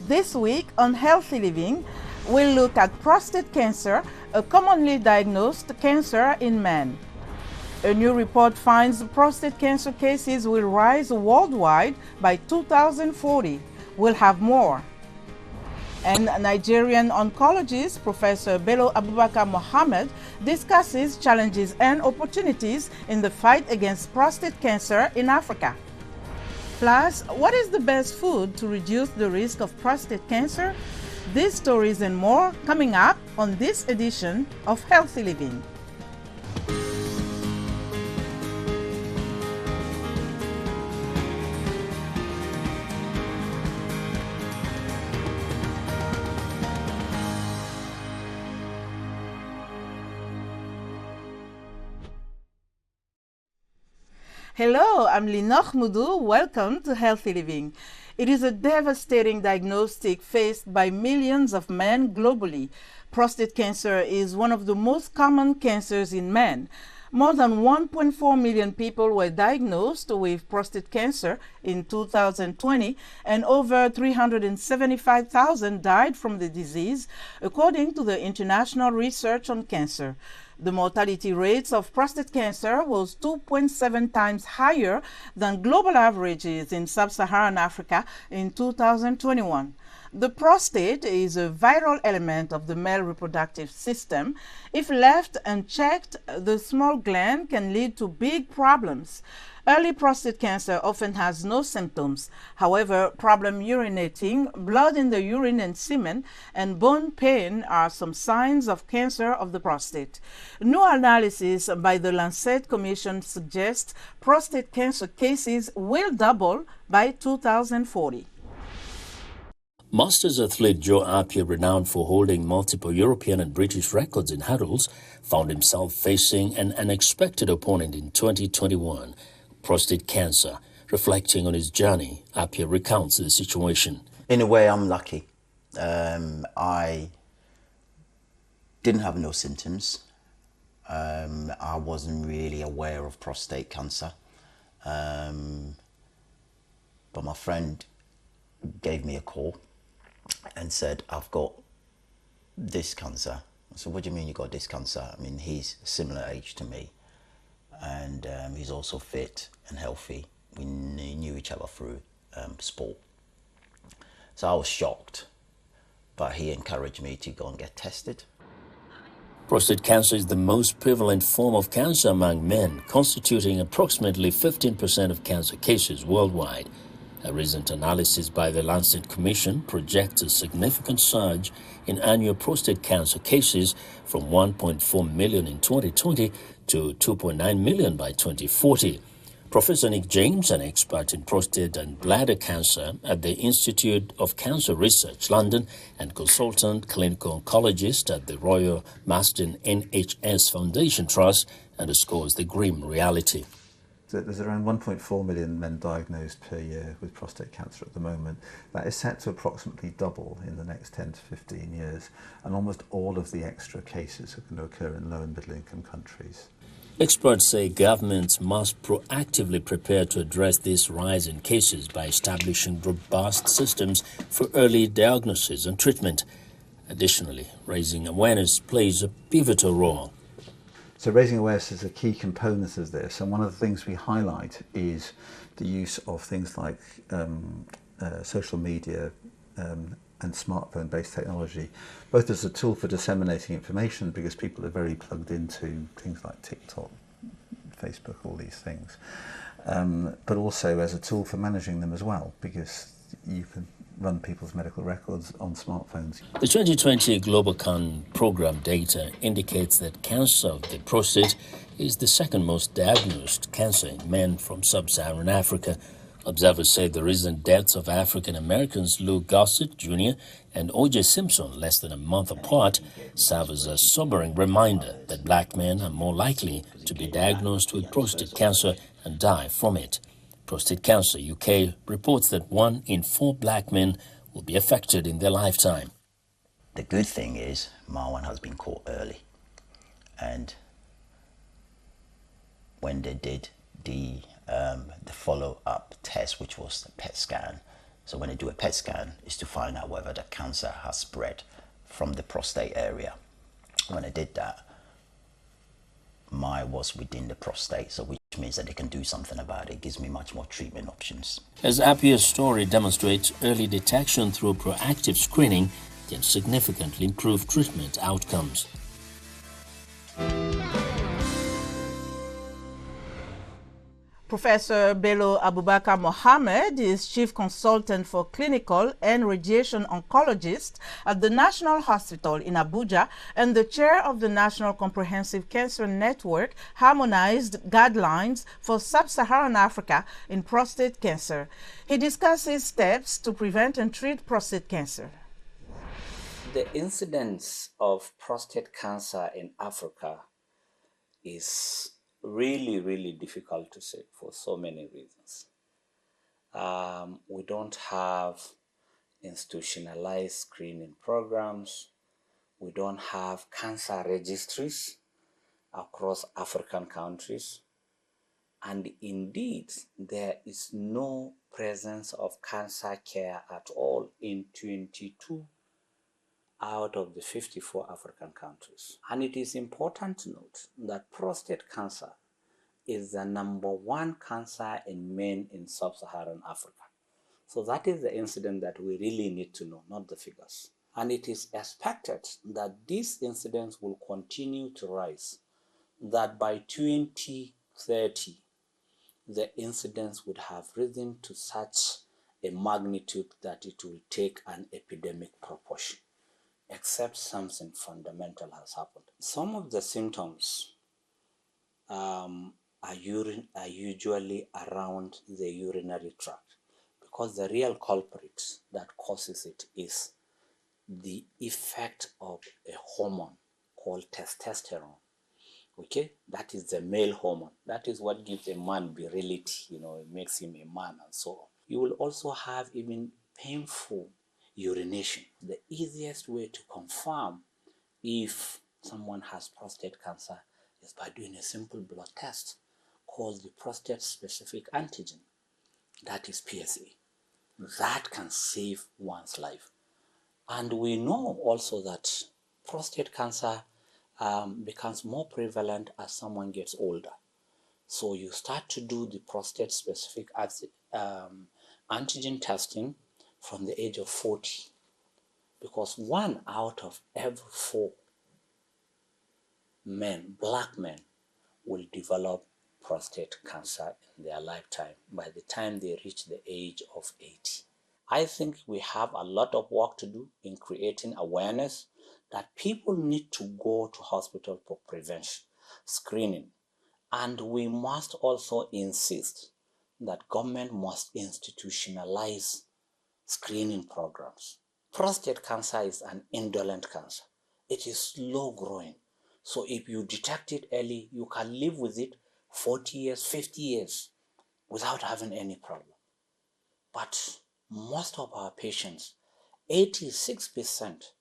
This week on Healthy Living, we'll look at prostate cancer, a commonly diagnosed cancer in men. A new report finds prostate cancer cases will rise worldwide by 2040. We'll have more. And Nigerian oncologist Professor Bello Abubakar Mohammed discusses challenges and opportunities in the fight against prostate cancer in Africa. Plus, what is the best food to reduce the risk of prostate cancer? These stories and more coming up on this edition of Healthy Living. Hello, I'm Linoch Moudou. Welcome to Healthy Living. It is a devastating diagnostic faced by millions of men globally. Prostate cancer is one of the most common cancers in men. More than 1.4 million people were diagnosed with prostate cancer in 2020, and over 375,000 died from the disease, according to the International Research on Cancer. The mortality rates of prostate cancer was 2.7 times higher than global averages in sub-Saharan Africa in 2021. The prostate is a vital element of the male reproductive system. If left unchecked, the small gland can lead to big problems. Early prostate cancer often has no symptoms. However, problem urinating, blood in the urine and semen, and bone pain are some signs of cancer of the prostate. New analysis by the Lancet Commission suggests prostate cancer cases will double by 2040. Masters athlete Joe Appiah, renowned for holding multiple European and British records in hurdles, found himself facing an unexpected opponent in 2021, prostate cancer. Reflecting on his journey, Appiah recounts the situation. In a way, I'm lucky. I didn't have no symptoms. I wasn't really aware of prostate cancer. But my friend gave me a call and said, I've got this cancer. I said, what do you mean you got this cancer? I mean, he's a similar age to me, and he's also fit and healthy. We knew each other through sport. So I was shocked, but he encouraged me to go and get tested. Prostate cancer is the most prevalent form of cancer among men, constituting approximately 15% of cancer cases worldwide. A recent analysis by the Lancet Commission projects a significant surge in annual prostate cancer cases from 1.4 million in 2020 to 2.9 million by 2040. Professor Nick James, an expert in prostate and bladder cancer at the Institute of Cancer Research, London, and consultant clinical oncologist at the Royal Marsden NHS Foundation Trust, underscores the grim reality. There's around 1.4 million men diagnosed per year with prostate cancer at the moment. That is set to approximately double in the next 10 to 15 years, and almost all of the extra cases are going to occur in low and middle income countries. Experts say governments must proactively prepare to address this rise in cases by establishing robust systems for early diagnosis and treatment. Additionally, raising awareness plays a pivotal role. So raising awareness is a key component of this, and one of the things we highlight is the use of things like social media and smartphone-based technology, both as a tool for disseminating information, because people are very plugged into things like TikTok, Facebook, all these things, but also as a tool for managing them as well, because you can run people's medical records on smartphones. The 2020 GlobalCan program data indicates that cancer of the prostate is the second most diagnosed cancer in men from sub-Saharan Africa. Observers say the recent deaths of African Americans Lou Gossett Jr. and O.J. Simpson, less than a month apart, serve as a sobering reminder that black men are more likely to be diagnosed with prostate cancer and die from it. Prostate Cancer UK reports that 1 in 4 black men will be affected in their lifetime. The good thing is my one has been caught early, and when they did the follow-up test, which was the PET scan, So when they do a PET scan, is to find out whether the cancer has spread from the prostate area. When I did that, mine was within the prostate, so which means that they can do something about it. It gives me much more treatment options. As Appiah's story demonstrates, early detection through proactive screening can significantly improve treatment outcomes. Professor Bello Abubakar Mohammed is Chief Consultant for Clinical and Radiation Oncologist at the National Hospital in Abuja and the Chair of the National Comprehensive Cancer Network Harmonized Guidelines for Sub-Saharan Africa in prostate cancer. He discusses steps to prevent and treat prostate cancer. The incidence of prostate cancer in Africa is really difficult to say for so many reasons. We don't have institutionalized screening programs. We don't have cancer registries across African countries. And indeed, there is no presence of cancer care at all in 22 out of the 54 African countries. And it is important to note that prostate cancer is the #1 cancer in men in sub-Saharan Africa. So that is the incident that we really need to know, not the figures. And it is expected that this incidence will continue to rise, that by 2030, the incidence would have risen to such a magnitude that it will take an epidemic proportion, except something fundamental has happened. Some of the symptoms are usually around the urinary tract, because the real culprit that causes it is the effect of a hormone called testosterone. Okay, that is the male hormone. That is what gives a man virility, it makes him a man and so on. You will also have even painful urination. The easiest way to confirm if someone has prostate cancer is by doing a simple blood test called the prostate specific antigen, that is PSA. That can save one's life. And we know also that prostate cancer becomes more prevalent as someone gets older. So you start to do the prostate specific antigen testing from the age of 40, because 1 out of every 4 men, black men, will develop prostate cancer in their lifetime by the time they reach the age of 80. I think we have a lot of work to do in creating awareness that people need to go to hospital for prevention, screening, and we must also insist that government must institutionalize screening programs. Prostate cancer is an indolent cancer. It is slow growing. So if you detect it early, you can live with it 40 years, 50 years without having any problem. But most of our patients, 86%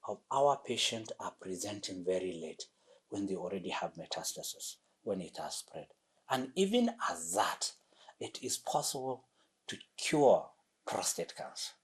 of our patients are presenting very late when they already have metastasis, when it has spread. And even as that, it is possible to cure prostate cancer.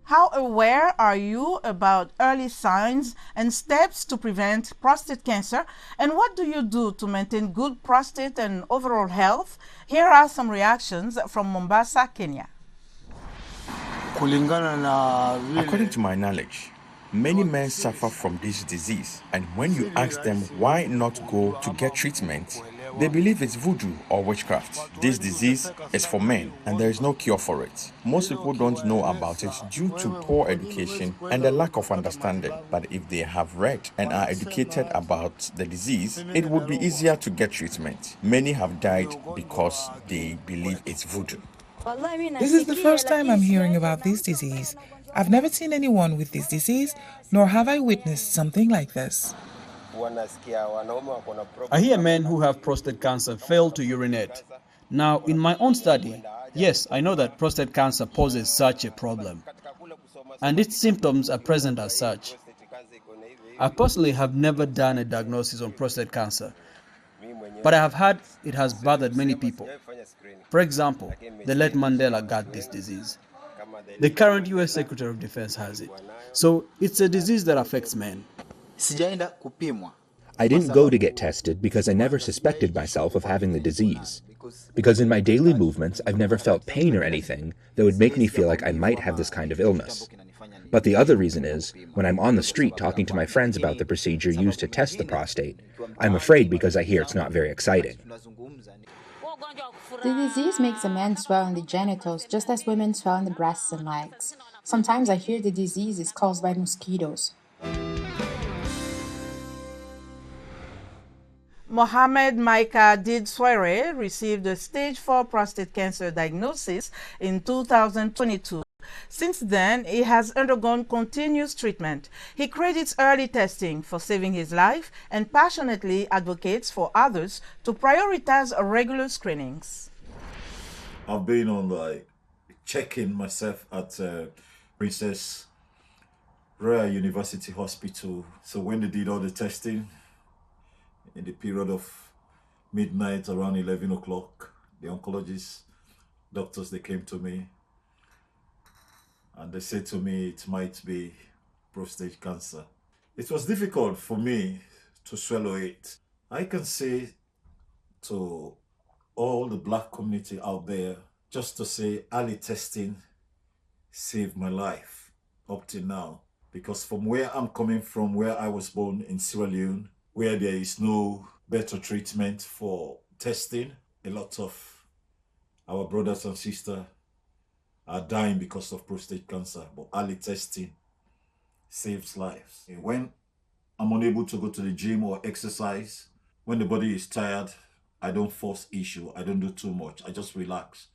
How aware are you about early signs and steps to prevent prostate cancer? And what do you do to maintain good prostate and overall health? Here are some reactions from Mombasa, Kenya. According to my knowledge, many men suffer from this disease, and when you ask them why not go to get treatment, they believe it's voodoo or witchcraft. This disease is for men, and there is no cure for it. Most people don't know about it due to poor education and a lack of understanding. But if they have read and are educated about the disease, it would be easier to get treatment. Many have died because they believe it's voodoo. This is the first time I'm hearing about this disease. I've never seen anyone with this disease, nor have I witnessed something like this. I hear men who have prostate cancer fail to urinate. Now, in my own study, yes, I know that prostate cancer poses such a problem, and its symptoms are present as such. I personally have never done a diagnosis on prostate cancer, but I have heard it has bothered many people. For example, the late Mandela got this disease. The current US Secretary of Defense has it. So it's a disease that affects men. I didn't go to get tested because I never suspected myself of having the disease. Because in my daily movements, I've never felt pain or anything that would make me feel like I might have this kind of illness. But the other reason is, when I'm on the street talking to my friends about the procedure used to test the prostate, I'm afraid because I hear it's not very exciting. The disease makes a man swell in the genitals just as women swell in the breasts and legs. Sometimes I hear the disease is caused by mosquitoes. Mohamed Micah Deed-Swaray received a stage 4 prostate cancer diagnosis in 2022. Since then, he has undergone continuous treatment. He credits early testing for saving his life and passionately advocates for others to prioritize regular screenings. I've been on checking myself at Princess Royal University Hospital. So when they did all the testing, in the period of midnight, around 11 o'clock, the oncologist doctors, they came to me and they said to me it might be prostate cancer. It was difficult for me to swallow it. I can say to all the black community out there, just to say early testing saved my life up till now. Because from where I'm coming from, where I was born in Sierra Leone, where there is no better treatment for testing, a lot of our brothers and sisters are dying because of prostate cancer. But early testing saves lives. When I'm unable to go to the gym or exercise, when the body is tired, I don't force issue. I don't do too much. I just relax.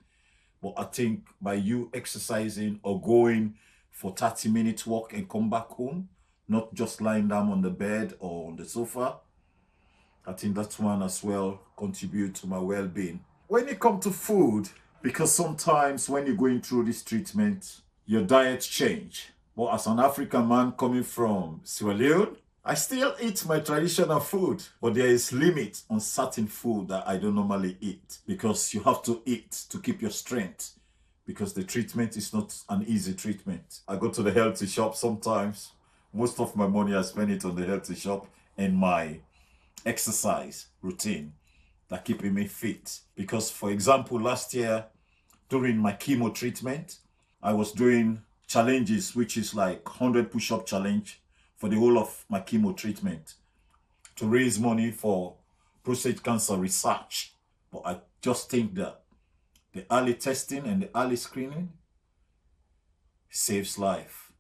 But I think by you exercising or going for 30 minutes walk and come back home, not just lying down on the bed or on the sofa, I think that one as well contribute to my well-being. When it comes to food, because sometimes when you're going through this treatment, your diet change. But as an African man coming from Sierra Leone, I still eat my traditional food, but there is limit on certain food that I don't normally eat because you have to eat to keep your strength because the treatment is not an easy treatment. I go to the healthy shop sometimes. Most of my money I spend it on the healthy shop and my exercise routine that keeping me fit. Because for example, last year during my chemo treatment, I was doing challenges, which is like 100 push-up challenge for the whole of my chemo treatment to raise money for prostate cancer research. But I just think that the early testing and the early screening saves life.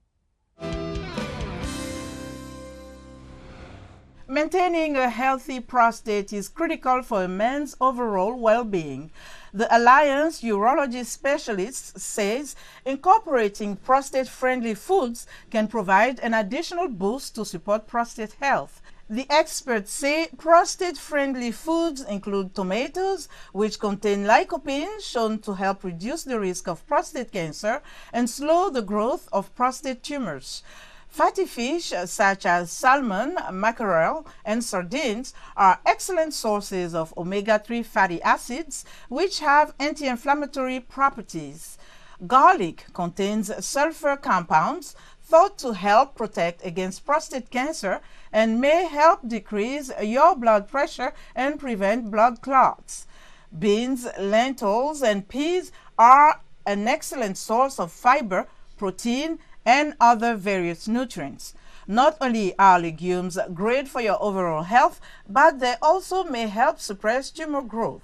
Maintaining a healthy prostate is critical for a man's overall well-being. The Alliance Urology Specialists says incorporating prostate-friendly foods can provide an additional boost to support prostate health. The experts say prostate-friendly foods include tomatoes, which contain lycopene, shown to help reduce the risk of prostate cancer and slow the growth of prostate tumors. Fatty fish such as salmon, mackerel, and sardines are excellent sources of omega-3 fatty acids, which have anti-inflammatory properties. Garlic contains sulfur compounds thought to help protect against prostate cancer and may help decrease your blood pressure and prevent blood clots. Beans, lentils, and peas are an excellent source of fiber, protein, and other various nutrients. Not only are legumes great for your overall health, but they also may help suppress tumor growth.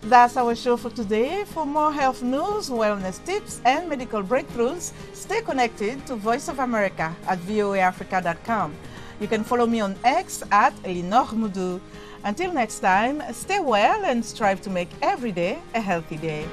That's our show for today. For more health news, wellness tips, and medical breakthroughs, stay connected to Voice of America at voaafrica.com. You can follow me on X at @LenorMoudou. Until next time, stay well and strive to make every day a healthy day.